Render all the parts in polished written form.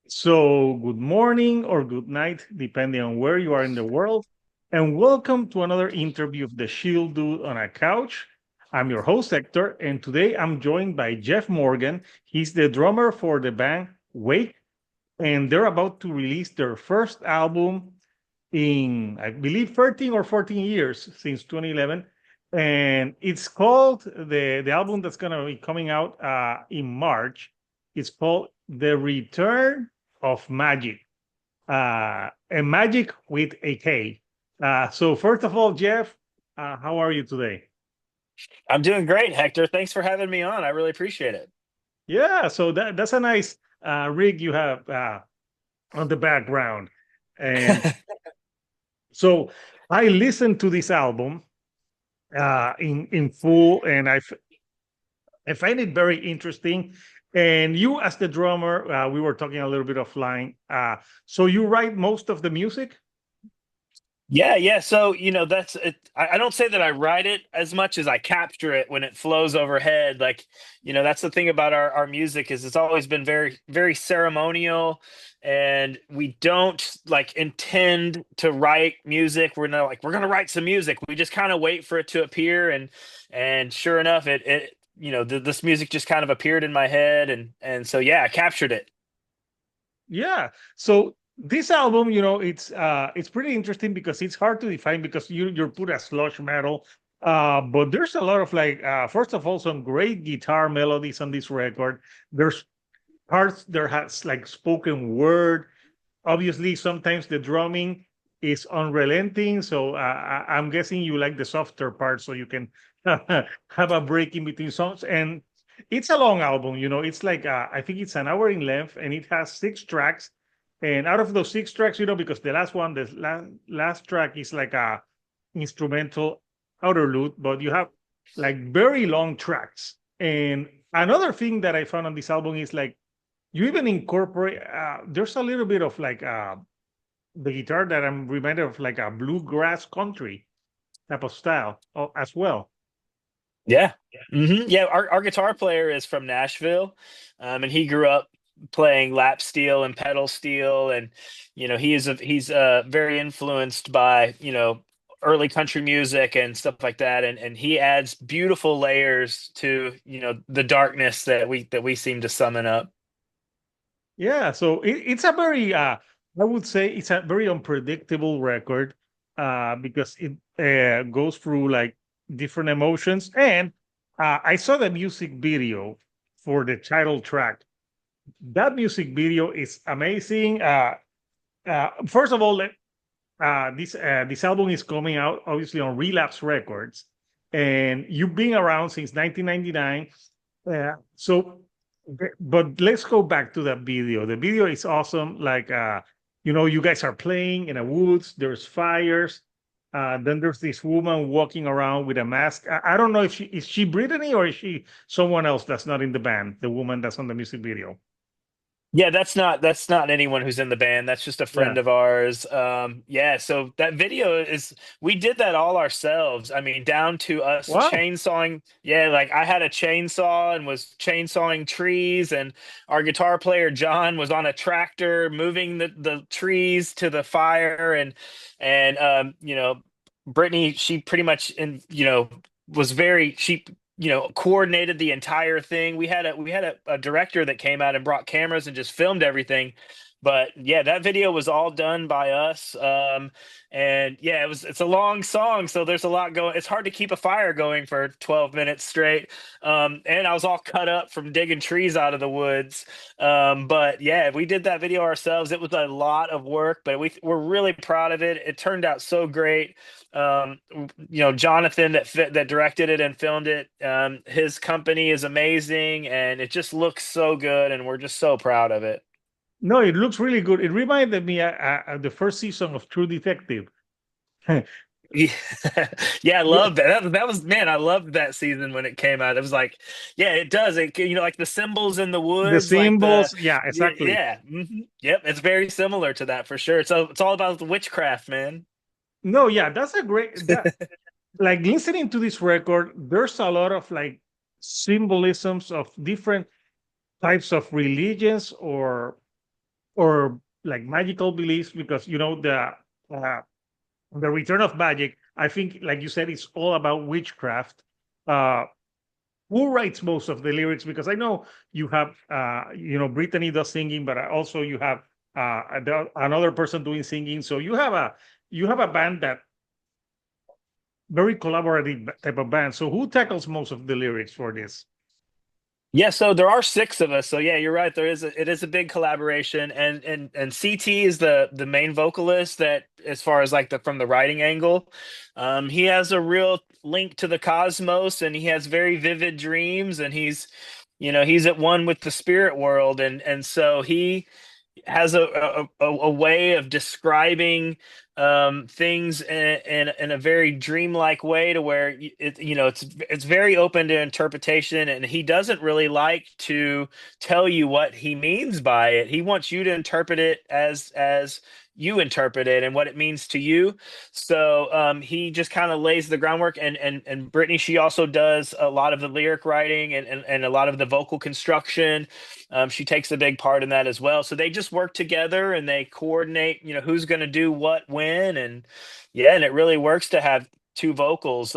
So, good morning or good night, depending on where you are in the world. And welcome to another interview of the Shield Dude on a Couch. I'm your host, Hector, and today I'm joined by Jeff Morgan. He's the drummer for the band Wake, and they're about to release their first album in, I believe, 13 or 14 years since 2011. And it's called the album that's going to be coming out in March. It's called The Return of Magik, and Magic with a K. So, first of all, Jeff, how are you today? I'm doing great, Hector. Thanks for having me on. I really appreciate it. Yeah, so that's a nice rig you have on the background. And so I listened to this album in full, and I find it very interesting. And you, as the drummer, we were talking a little bit offline. So you write most of the music? Yeah. So, that's it. I don't say that I write it as much as I capture it when it flows overhead. That's the thing about our music is it's always been very, very ceremonial, and we don't like intend to write music. We're not like we're gonna write some music. We just kind of wait for it to appear, and sure enough, this music just kind of appeared in my head, and so yeah, I captured it. Yeah. So this album, it's pretty interesting because it's hard to define because you're put as slush metal. But there's a lot of first of all, some great guitar melodies on this record. There's parts there has like spoken word. Obviously, sometimes the drumming is unrelenting. So I'm guessing you like the softer parts so you can have a break in between songs. And it's a long album, it's like, I think it's an hour in length and it has six tracks. And out of those six tracks, because the last one, the last track is like a instrumental outerlude, but you have like very long tracks. And another thing that I found on this album is like, you even incorporate there's a little bit of like the guitar that I'm reminded of like a bluegrass country type of style as well. Yeah. Yeah. Our guitar player is from Nashville, and he grew up playing lap steel and pedal steel, and he's very influenced by early country music and stuff like that, and he adds beautiful layers to the darkness that we seem to summon up. Yeah, so it's a very I would say it's a very unpredictable record because it goes through like different emotions. And I saw the music video for the title track. That music video is amazing. First of all, this album is coming out obviously on Relapse Records, and you've been around since 1999. So, but let's go back to that video. The video is awesome. Like, you guys are playing in the woods. There's fires. Then there's this woman walking around with a mask. I don't know if she Brittany or is she someone else that's not in the band. The woman that's on the music video. Yeah, that's not anyone who's in the band. That's just a Yeah. friend of ours. Yeah, so that video is we did that all ourselves. I mean, down to us Wow. chainsawing. Yeah, like I had a chainsaw and was chainsawing trees, and our guitar player John was on a tractor moving the trees to the fire, and Brittany, she pretty much was very she coordinated the entire thing. We had a director that came out and brought cameras and just filmed everything. But yeah, that video was all done by us. And yeah, it's a long song, so there's a lot going. It's hard to keep a fire going for 12 minutes straight. And I was all cut up from digging trees out of the woods. But yeah, we did that video ourselves. It was a lot of work, but we're really proud of it. It turned out so great. um Jonathan that directed it and filmed it, his company is amazing, and it just looks so good, and we're just so proud of it. No, it looks really good. It reminded me the first season of True Detective. Yeah, yeah, I Yeah, love that. That was, man, I loved that season when it came out. It was like, yeah, it does. Like the symbols in the the woods, like symbols. Yeah, yeah, exactly. yeah. Yep, it's very similar to that for sure. So it's all about the witchcraft, man. No, yeah, that's a great that like listening to this record, there's a lot of like symbolisms of different types of religions or or like magical beliefs, because uh, the Return of Magic, I think, like you said, it's all about witchcraft. Uh, who writes most of the lyrics? Because I know you have, Brittany does singing, but also you have another person doing singing. So you have a band that very collaborative type of band. So who tackles most of the lyrics for this? Yeah, so there are six of us. So yeah, you're right. It is a big collaboration, and CT is the main vocalist that, as far as like the from the writing angle, he has a real link to the cosmos, and he has very vivid dreams, and he's at one with the spirit world, and so he has a way of describing things in a very dreamlike way, to where it's very open to interpretation, and he doesn't really like to tell you what he means by it. He wants you to interpret it as you interpret it and what it means to you. So he just kind of lays the groundwork, and Brittany, she also does a lot of the lyric writing and a lot of the vocal construction. She takes a big part in that as well. So they just work together and they coordinate, who's going to do what when. And yeah, and it really works to have two vocals,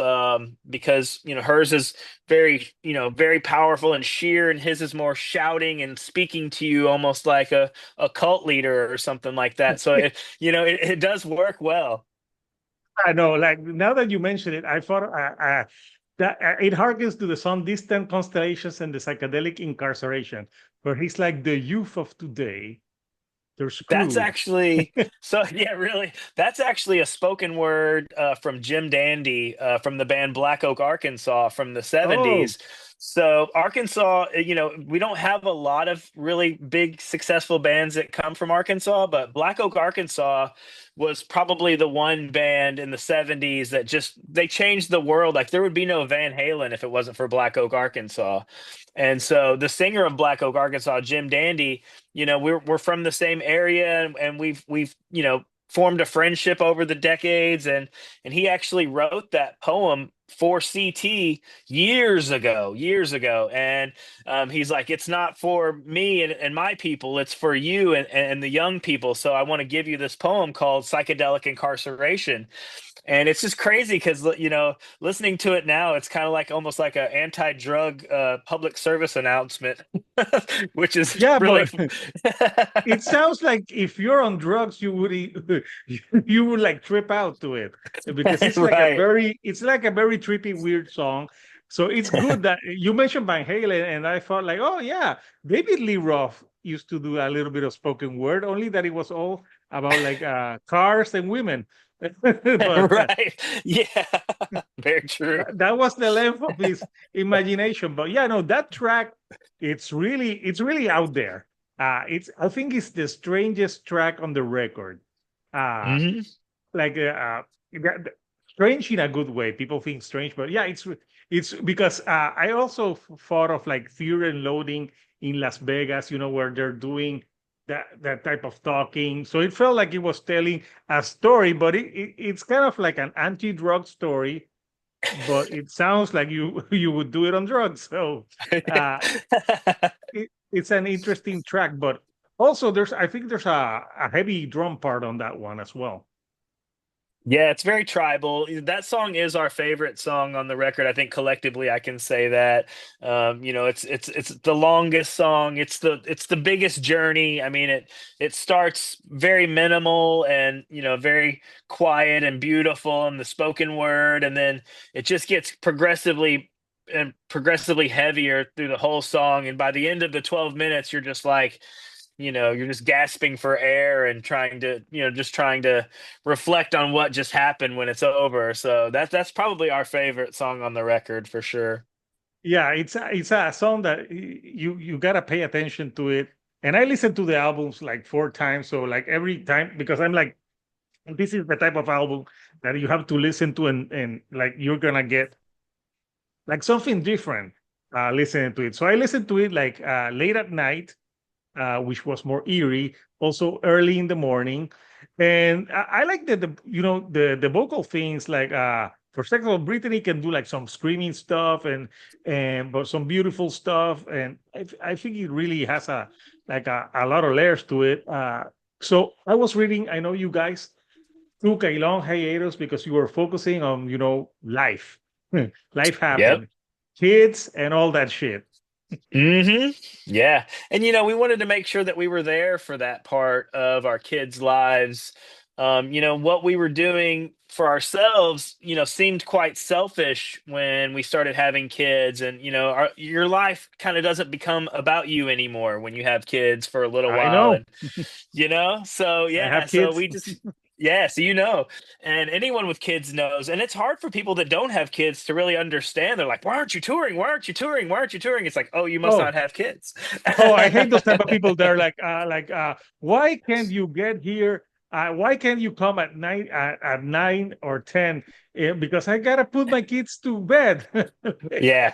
because, hers is very, very powerful and sheer, and his is more shouting and speaking to you almost like a cult leader or something like that. So it does work well. I know, like now that you mention it, I thought that it harkens to the song "Distant Constellations" and the Psychedelic Incarceration, where he's like the youth of today. They're That's screwed. actually so yeah, really. That's actually a spoken word from Jim Dandy from the band Black Oak, Arkansas from the Oh, 70s. So Arkansas, we don't have a lot of really big successful bands that come from Arkansas, but Black Oak, Arkansas was probably the one band in the 70s that just they changed the world. Like there would be no Van Halen if it wasn't for Black Oak, Arkansas. And so the singer of Black Oak, Arkansas, Jim Dandy, we're from the same area, and we've formed a friendship over the decades, and he actually wrote that poem for CT years ago, and he's like, it's not for me and my people, it's for you and the young people, so I want to give you this poem called Psychedelic Incarceration. And it's just crazy because, listening to it now, it's kind of like almost like an anti-drug public service announcement, which is yeah, really but it sounds like if you're on drugs, you would like trip out to it, because right. it's like a very trippy, weird song. So it's good that you mentioned Van Halen, and I thought like, oh yeah, David Lee Roth used to do a little bit of spoken word, only that it was all about like cars and women. But Right. Yeah. Very true. that was the length of his imagination. But yeah, no, that track, it's really out there. I think it's the strangest track on the record. Uh, Hmm. like strange in a good way. People think strange, but yeah, it's because I also thought of like Fear and Loading in Las Vegas, where they're doing that type of talking. So it felt like it was telling a story, but it's kind of like an anti-drug story, but it sounds like you you would do it on drugs. So uh, it's an interesting track, but also I think there's a heavy drum part on that one as well. Yeah, it's very tribal. That song is our favorite song on the record. I think collectively I can say that. It's the longest song. It's the biggest journey. I mean, it starts very minimal and very quiet and beautiful in the spoken word, and then it just gets progressively heavier through the whole song. And by the end of the 12 minutes, you're just like, you're just gasping for air and trying to reflect on what just happened when it's over. So that's probably our favorite song on the record for sure. Yeah, it's a song that you gotta pay attention to it. And I listened to the albums like 4 times, so like every time, because I'm like, this is the type of album that you have to listen to, and like you're gonna get like something different listening to it. So I listened to it like late at night, which was more eerie, also early in the morning. And I like the vocal things, like for second of all, Brittany can do like some screaming stuff and but some beautiful stuff, and I think it really has a lot of layers to it. So I was reading. I know you guys took a long hiatus because you were focusing on life, life Yep. happened, kids, and all that shit. Hmm. Yeah. And we wanted to make sure that we were there for that part of our kids' lives. What we were doing for ourselves, seemed quite selfish when we started having kids. And, your life kind of doesn't become about you anymore when you have kids for a little I while. know. And so I yeah, have so kids. we just yeah, so and anyone with kids knows, and it's hard for people that don't have kids to really understand. They're like, why aren't you touring? Why aren't you touring? Why aren't you touring? It's like, oh, you must Oh, not have kids. oh, I hate those type of people. They're why can't you get here? Why can't you come at night at 9 or 10? Because I gotta put my kids to bed. Yeah.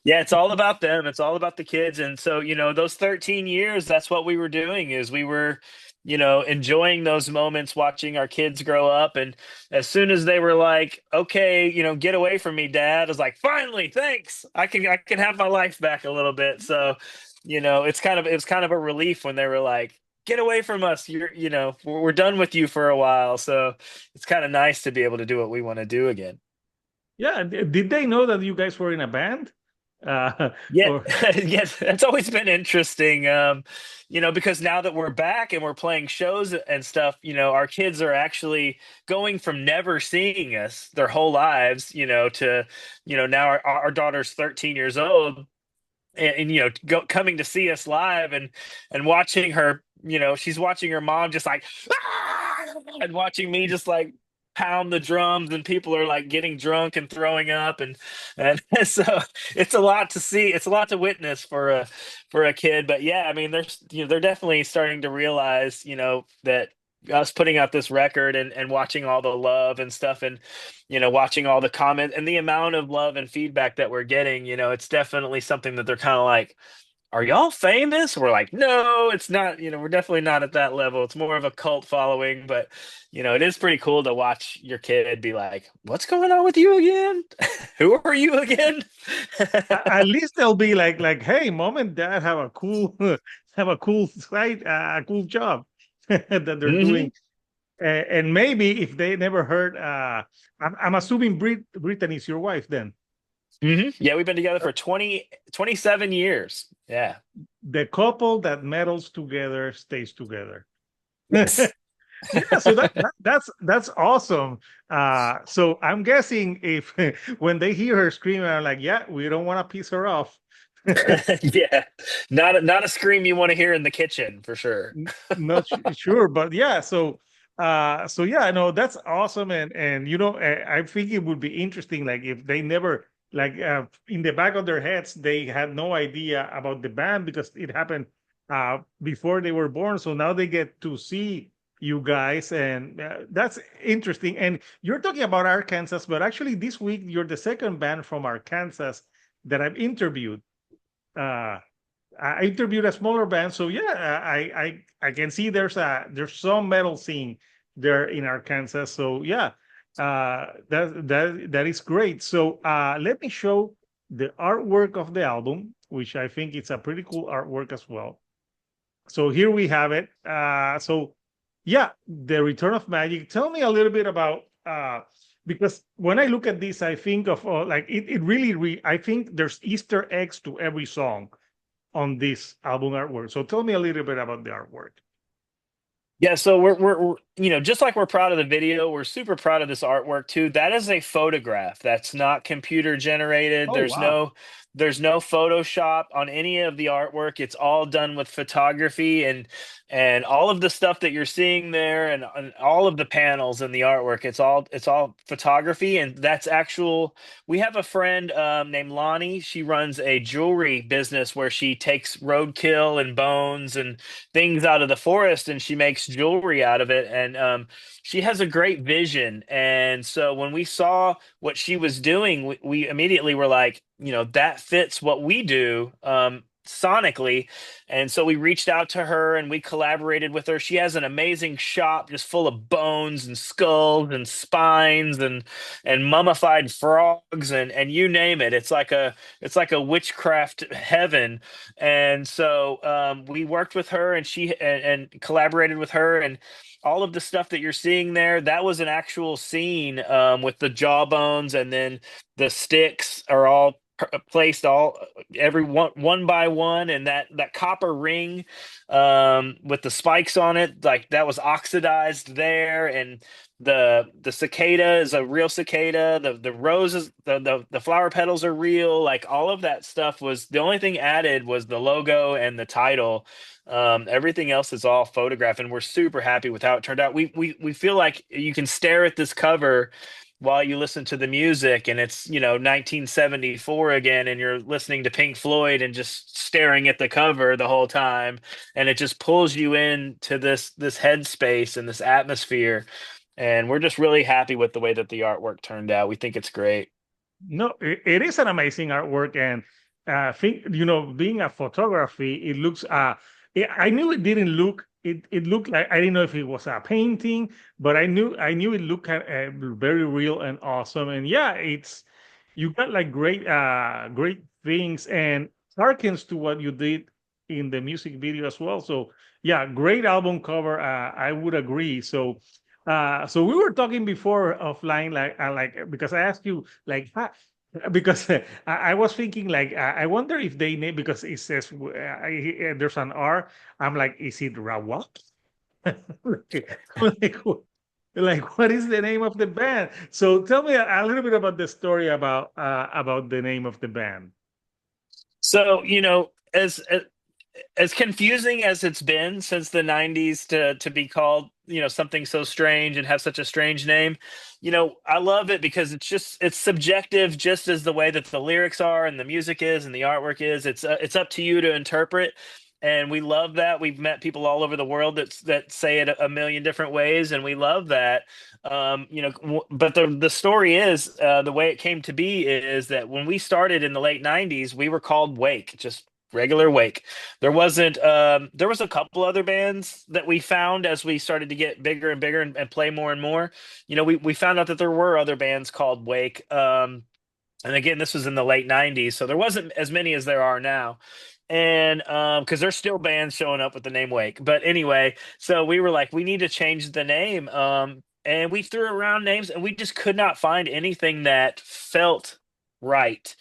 Yeah, it's all about them. It's all about the kids. And so, those 13 years, that's what we were doing is we were, enjoying those moments watching our kids grow up. And as soon as they were like, okay, get away from me, Dad, I was like, finally, thanks. I can have my life back a little bit. So, it was kind of a relief when they were like, get away from us. We're done with you for a while. So it's kind of nice to be able to do what we want to do again. Yeah, did they know that you guys were in a band? Yeah, Or yes, that's always been interesting. Because now that we're back and we're playing shows and stuff, our kids are actually going from never seeing us their whole lives, to, now our daughter's 13 years old and coming to see us live and watching her, she's watching her mom just like, "Ah!" and watching me just like pound the drums and people are like getting drunk and throwing up and so it's a lot to see, it's a lot to witness for a kid. But yeah, I mean, they're definitely starting to realize, that us putting out this record and watching all the love and stuff and watching all the comment and the amount of love and feedback that we're getting, it's definitely something that they're kind of like, are y'all famous? We're like, no, it's not, we're definitely not at that level. It's more of a cult following, but it is pretty cool to watch your kid be like, what's going on with you again? Who are you again? at least they'll be like, hey, mom and dad have a cool have a cool site, a cool job that they're Hmm. doing. And maybe if they never heard, I'm assuming Brittany's your wife then. Hmm. Yeah, we've been together for 27 years. Yeah. The couple that meddles together stays together. Yes. Yeah, so that's awesome. So I'm guessing if when they hear her screaming, I'm like, yeah, we don't want to piss her off. Yeah. Not a scream you want to hear in the kitchen for sure. Not sure, but yeah. So yeah, no, that's awesome, and I think it would be interesting, like if they never in the back of their heads they had no idea about the band because it happened before they were born. So now they get to see you guys, and that's interesting. And you're talking about Arkansas, but actually this week you're the second band from Arkansas that I've interviewed. Uh, I interviewed a smaller band, so yeah, I can see there's some metal scene there in Arkansas. So yeah, that is great. So let me show the artwork of the album, which I think it's a pretty cool artwork as well. So here we have it. So yeah, the Return of Magic. Tell me a little bit about because when I look at this, I think of like it really I think there's Easter eggs to every song on this album artwork. So tell me a little bit about the artwork. Yeah, so we're just like we're proud of the video, we're super proud of this artwork too. That is a photograph. That's not computer generated. Oh wow. There's no Photoshop on any of the artwork. It's all done with photography and all of the stuff that you're seeing there and all of the panels in the artwork. It's all photography and that's actual. We have a friend named Lonnie. She runs a jewelry business where she takes roadkill and bones and things out of the forest and she makes jewelry out of it and she has a great vision and so when we saw what she was doing we immediately were like that fits what we do sonically. And so we reached out to her and we collaborated with her. She has an amazing shop just full of bones and skulls and spines and mummified frogs and you name it. It's like a witchcraft heaven. And so we worked with her and and collaborated with her, and all of the stuff that you're seeing there, that was an actual scene with the jawbones, and then the sticks are all placed all every one by one, and that copper ring with the spikes on it, like that was oxidized there. And the cicada is a real cicada. The roses, the flower petals are real. Like all of that stuff was, the only thing added was the logo and the title. Everything else is all photographed, and we're super happy with how it turned out. We feel like you can stare at this cover while you listen to the music, and it's 1974 again, and you're listening to Pink Floyd and just staring at the cover the whole time, and it just pulls you into this headspace and this atmosphere. And we're just really happy with the way that the artwork turned out. We think it's great. No, it is an amazing artwork, and think being a photography, it looks. I knew it didn't look. It looked like, I didn't know if it was a painting, but I knew it looked very real and awesome. And yeah, it's you got like great things, and harkens to what you did in the music video as well. So yeah, great album cover. I would agree. So we were talking before offline, like because I asked you like because I was thinking like I wonder if they name, because it says there's an R. I'm like, is it Rawak? like, like what is the name of the band? So tell me a little bit about the story about the name of the band. So, as confusing as it's been since the 90s to be called, something so strange and have such a strange name, I love it because it's subjective, just as the way that the lyrics are and the music is and the artwork is. It's up to you to interpret. And we love that. We've met people all over the world that say it a million different ways, and we love that. But the story is, the way it came to be is that when we started in the late 90s, we were called Wake, just regular Wake. There was a couple other bands that we found as we started to get bigger and bigger and play more and more. We found out that there were other bands called Wake. And again, this was in the late 90s, so there wasn't as many as there are now. And because there's still bands showing up with the name Wake. But anyway, so we were like, we need to change the name. And we threw around names, and we just could not find anything that felt right.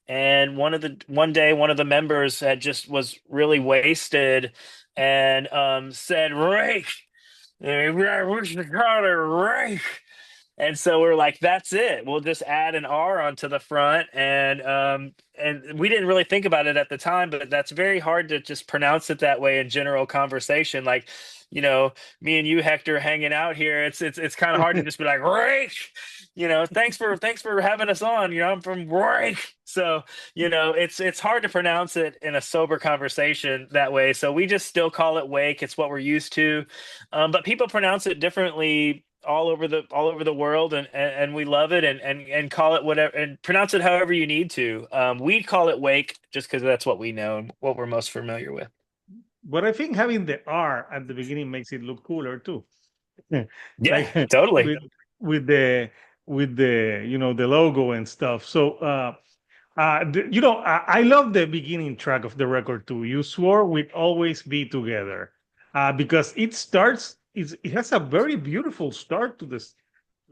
And one day one of the members had just was really wasted and said, Rake, we should call it Rake. And so we're like, that's it. We'll just add an R onto the front, and we didn't really think about it at the time, but that's very hard to just pronounce it that way in general conversation. Like, me and you, Hector, hanging out here. It's kind of hard to just be like, Rake. Thanks for having us on. I'm from Rake. So, it's hard to pronounce it in a sober conversation that way. So we just still call it Wake. It's what we're used to. But people pronounce it differently all over the world, and we love it, and call it whatever and pronounce it however you need to. We call it Wake just because that's what we know and what we're most familiar with. But I think having the R at the beginning makes it look cooler too. Yeah, like totally. with with the the logo and stuff. So I love the beginning track of the record too. You swore we'd always be together, because it has a very beautiful start to this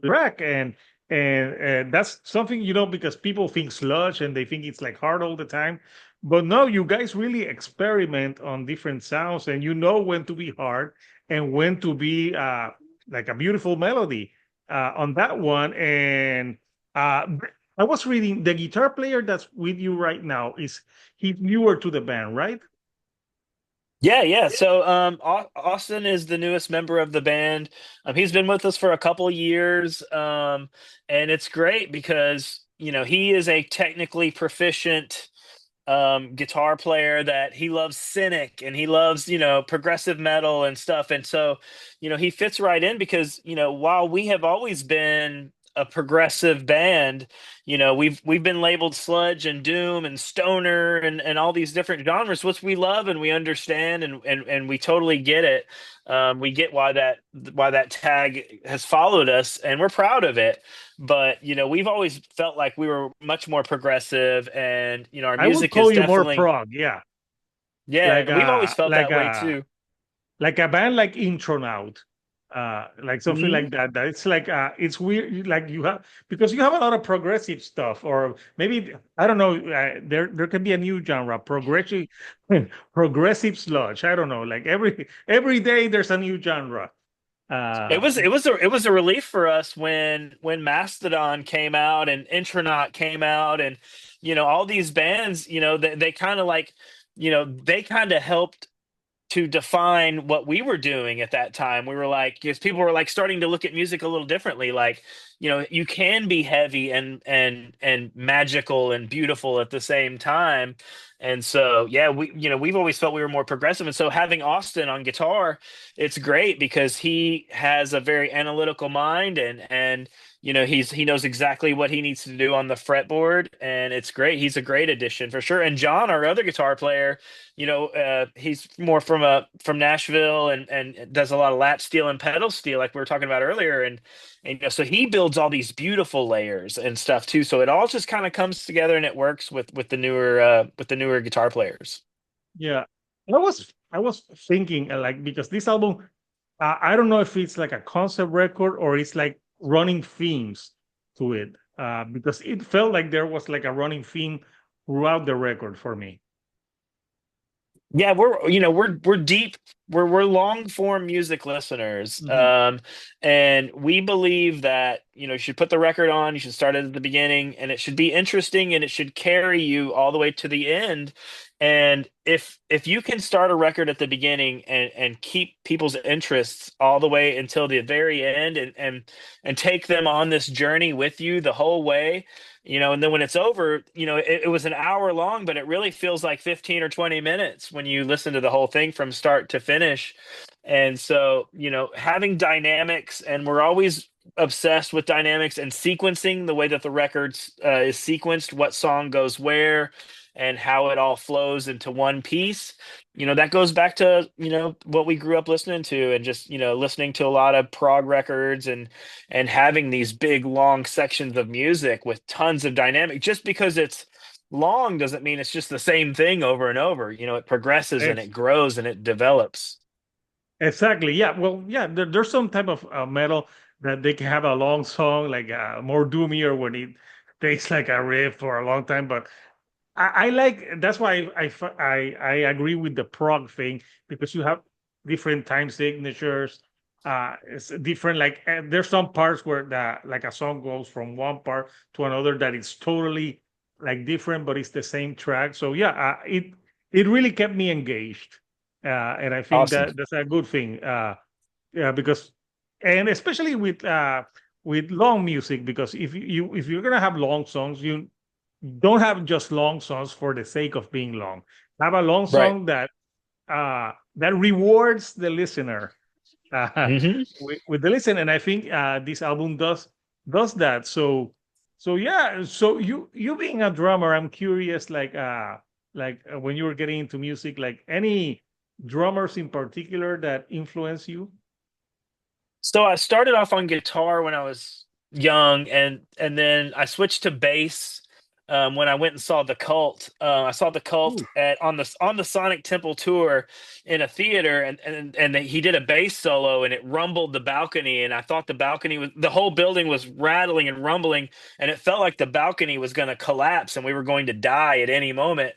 track, and that's something, because people think sludge and they think it's like hard all the time, but no, you guys really experiment on different sounds, and you know when to be hard and when to be like a beautiful melody on that one. And uh I was reading the guitar player that's with you right now is he's newer to the band, right? Yeah, yeah. So, Austin is the newest member of the band. He's been with us for a couple years, and it's great because he is a technically proficient guitar player, that he loves cynic and he loves progressive metal and stuff. And so he fits right in because while we have always been a progressive band, we've been labeled sludge and doom and stoner and all these different genres, which we love and we understand and we totally get it. We get why that tag has followed us, and we're proud of it. But we've always felt like we were much more progressive, and our I would music call is you more definitely, prog, yeah, yeah, like and we've always a felt that way too. like a band like Intronaut, like something Mhm. like that. That it's like it's weird, like you have because you have a lot of progressive stuff, or maybe I don't know. There can be a new genre, progressive progressive sludge. I don't know. Like every day there's a new genre. It Uh, was it was a it was a relief for us when Mastodon came out and Intronaut came out, and all these bands, they kind of like, they kind of helped to define what we were doing at that time. We were like, because people were like starting to look at music a little differently. Like, you can be heavy and magical and beautiful at the same time. And so, yeah, we've always felt we were more progressive. And so having Austin on guitar, it's great because he has a very analytical mind, and he knows exactly what he needs to do on the fretboard, and it's great. He's a great addition for sure. And John, our other guitar player, he's more from Nashville and does a lot of lap steel and pedal steel, like we were talking about earlier, and so he builds all these beautiful layers and stuff too. So it all just kind of comes together and it works with the newer guitar players. yeah, I was thinking like because this album, I don't know if it's like a concept record or it's like running themes to it, because it felt like there was like a running theme throughout the record for me. Yeah, we're deep, we're long form music listeners, Mhm. and we believe that you should put the record on, you should start it at the beginning, and it should be interesting, and it should carry you all the way to the end. And if you can start a record at the beginning and keep people's interests all the way until the very end, and take them on this journey with you the whole way, and then when it's over, it was an hour long, but it really feels like 15 or 20 minutes when you listen to the whole thing from start to finish. And so, having dynamics, and we're always obsessed with dynamics and sequencing, the way that the records is sequenced, what song goes where, and how it all flows into one piece. That goes back to, what we grew up listening to, and just, listening to a lot of prog records, and having these big long sections of music with tons of dynamic. Just because it's long doesn't mean it's just the same thing over and over. It progresses and Ex- it grows and it develops. Exactly. Yeah. Well, yeah. There's some type of metal that they can have a long song, like more doomier when it takes like a riff for a long time. But I like that's why I agree with the prog thing because you have different time signatures. It's different. Like there's some parts where the like a song goes from one part to another that it's totally like different, but it's the same track. So yeah, it really kept me engaged, and I think Awesome. that that's a good thing. Yeah, because and especially with long music, because if you're gonna have long songs, you don't have just long songs for the sake of being long. Have a long Right. song that rewards the listener uh, Hmm. with the listen, and I think this album does that. So yeah. So you being a drummer, I'm curious, like when you were getting into music, like any drummers in particular that influence you? So I started off on guitar when I was young, and then I switched to bass when I went and saw the Cult. I saw the Cult Ooh, on the Sonic Temple tour in a theater, and he did a bass solo, and it rumbled the balcony, and I thought the whole building was rattling and rumbling, and it felt like the balcony was going to collapse, and we were going to die at any moment.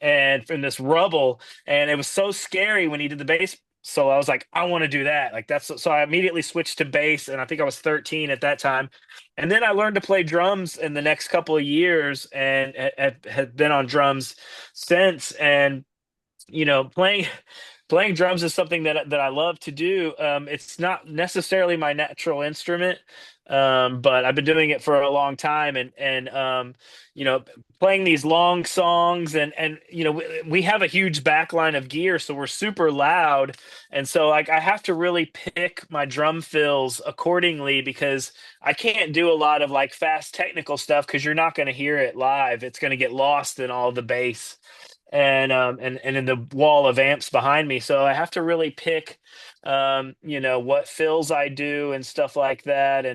And from this rubble, and it was so scary when he did the bass. So I was like, I want to do that. Like that's so I immediately switched to bass, and I think I was 13 at that time. And then I learned to play drums in the next couple of years, and have been on drums since. And playing playing drums is something that I love to do. It's not necessarily my natural instrument, but I've been doing it for a long time, and you know, playing these long songs, and we have a huge backline of gear, so we're super loud, and so like I have to really pick my drum fills accordingly because I can't do a lot of like fast technical stuff because you're not going to hear it live. It's going to get lost in all the bass and in the wall of amps behind me. So I have to really pick what fills I do and stuff like that.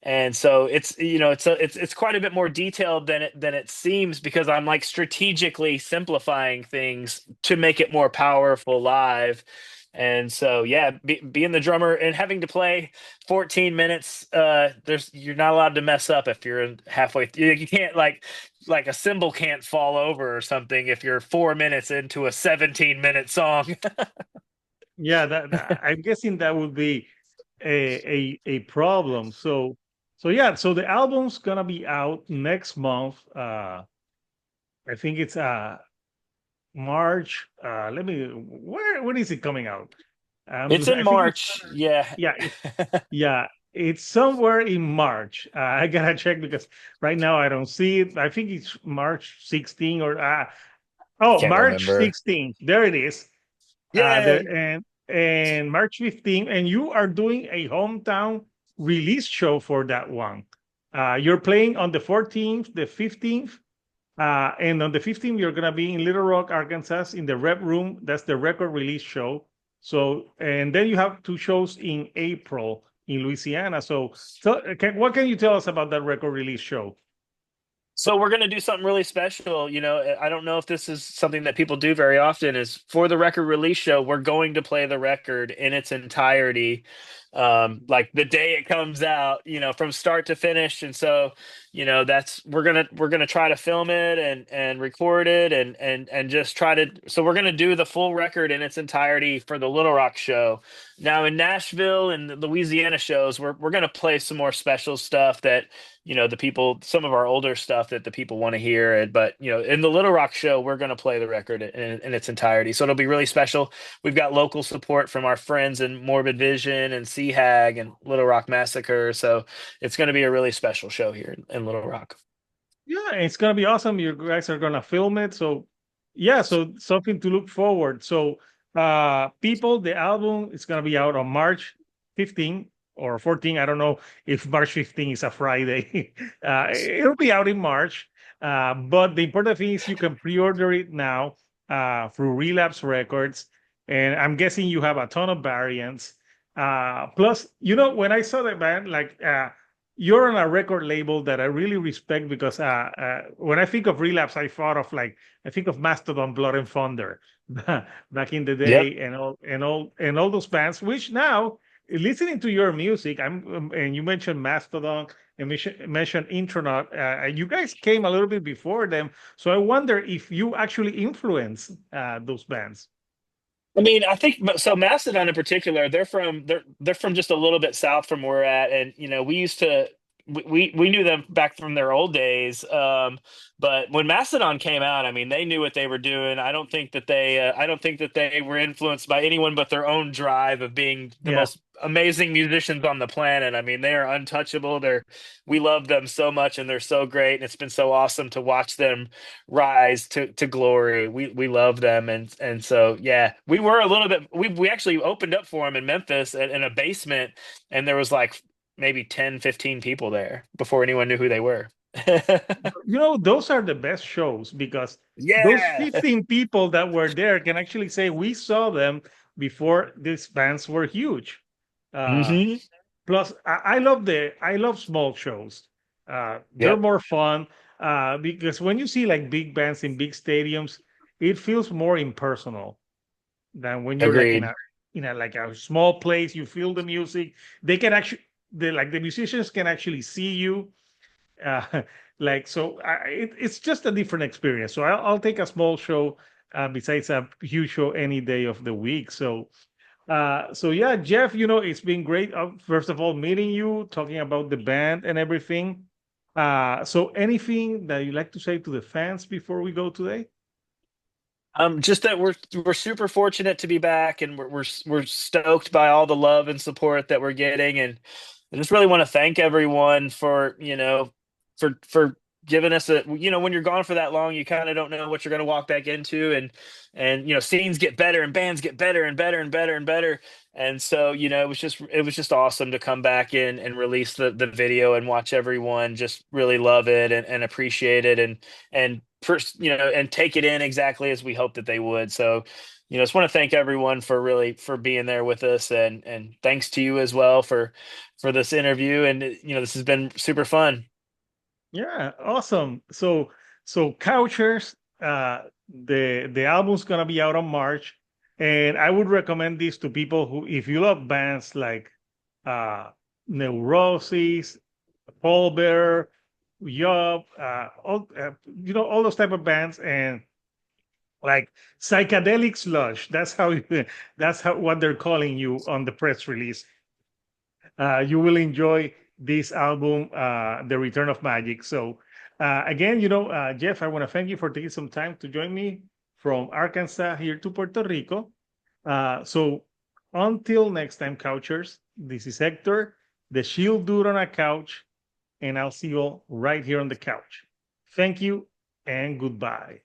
And so it's quite a bit more detailed than it seems because I'm like strategically simplifying things to make it more powerful live. And so yeah, being the drummer and having to play 14 minutes, you're not allowed to mess up if you're halfway through. You can't like a cymbal can't fall over or something if you're 4 minutes into a 17-minute song. Yeah, I'm guessing that would be a problem. So yeah, so the album's gonna be out next month. I think it's March. Let me where when is it coming out? It's in I think it's March. Yeah. yeah, yeah, it's somewhere in March. I gotta check because right now I don't see it. I think it's March 16 or Can't March remember. 16th. There it is. There Yay. and March 15th, and you are doing a hometown release show for that one. You're playing on the 14th, the 15th, and on the 15th, you're gonna be in Little Rock, Arkansas, in the Rep Room. That's the record release show. So, and then you have two shows in April in Louisiana. What can you tell us about that record release show? So we're going to do something really special. I don't know if this is something that people do very often is for the record release show, we're going to play the record in its entirety. Like the day it comes out, from start to finish. And so, that's we're gonna try to film it and record it and just try to so we're gonna do the full record in its entirety for the Little Rock show. Now in Nashville and the Louisiana shows, we're gonna play some more special stuff that the people some of our older stuff that the people want to hear it, but in the Little Rock show we're going to play the record in its entirety, so it'll be really special. We've got local support from our friends in Morbid Vision and Hag and Little Rock Massacre, so it's going to be a really special show here in Little Rock. Yeah, it's gonna be awesome. You guys are gonna film it. So yeah, so something to look forward. So people, the album is gonna be out on March 15 or 14. I don't know if March 15 is a Friday. It'll be out in March. But the important thing is you can pre-order it now through Relapse Records. And I'm guessing you have a ton of variants. Plus, when I saw the band, like you're on a record label that I really respect because when I think of Relapse, I think of Mastodon, Blood and Thunder back in the Yep. day, and all those bands. Which now, listening to your music, and you mentioned Mastodon and mentioned Intronaut. You guys came a little bit before them, so I wonder if you actually influenced those bands. I mean, I think so. Mastodon in particular, they're from just a little bit south from where we're at, and we used to we knew them back from their old days. But when Mastodon came out, I mean, they knew what they were doing. I don't think that they were influenced by anyone but their own drive of being the Yeah. most amazing musicians on the planet. I mean, they are untouchable. We love them so much, and they're so great, and it's been so awesome to watch them rise to glory. We love them, and so yeah, we were a little bit. We actually opened up for them in Memphis in a basement, and there was like maybe 10, 15 people there before anyone knew who they were. Those are the best shows because those Yeah. 15 people that were there can actually say we saw them before these bands were huge. Uh, Hmm. Plus, I love small shows. They're Yep. more fun because when you see like big bands in big stadiums, it feels more impersonal than when you're like Agreed. in a like a small place. You feel the music. They can actually the musicians can actually see you uh, it's just a different experience. So I'll take a small show besides a huge show any day of the week. So yeah, Jeff, it's been great. First of all, meeting you, talking about the band and everything. So anything that you'd like to say to the fans before we go today? Just that we're super fortunate to be back, and we're stoked by all the love and support that we're getting, and I just really want to thank everyone for for giving us a when you're gone for that long, you kind of don't know what you're going to walk back into, and scenes get better and bands get better and better and better and better, and so it was just awesome to come back in and release the video and watch everyone just really love it and appreciate it and take it in exactly as we hoped that they would. So, just want to thank everyone for being there with us, and thanks to you as well for this interview. And this has been super fun. Yeah, awesome. So Couchers, the album's gonna be out on March, and I would recommend this to people who, if you love bands like uh Neurosis, Paul Bearer, Yup, all those type of bands, and like psychedelic slush. That's how that's how what they're calling you on the press release. You will enjoy this album, The Return of Magic. So, again, Jeff, I want to thank you for taking some time to join me from Arkansas here to Puerto Rico. So, until next time, Couchers, this is Hector, the Shield Dude on a Couch, and I'll see you all right here on the couch. Thank you and goodbye.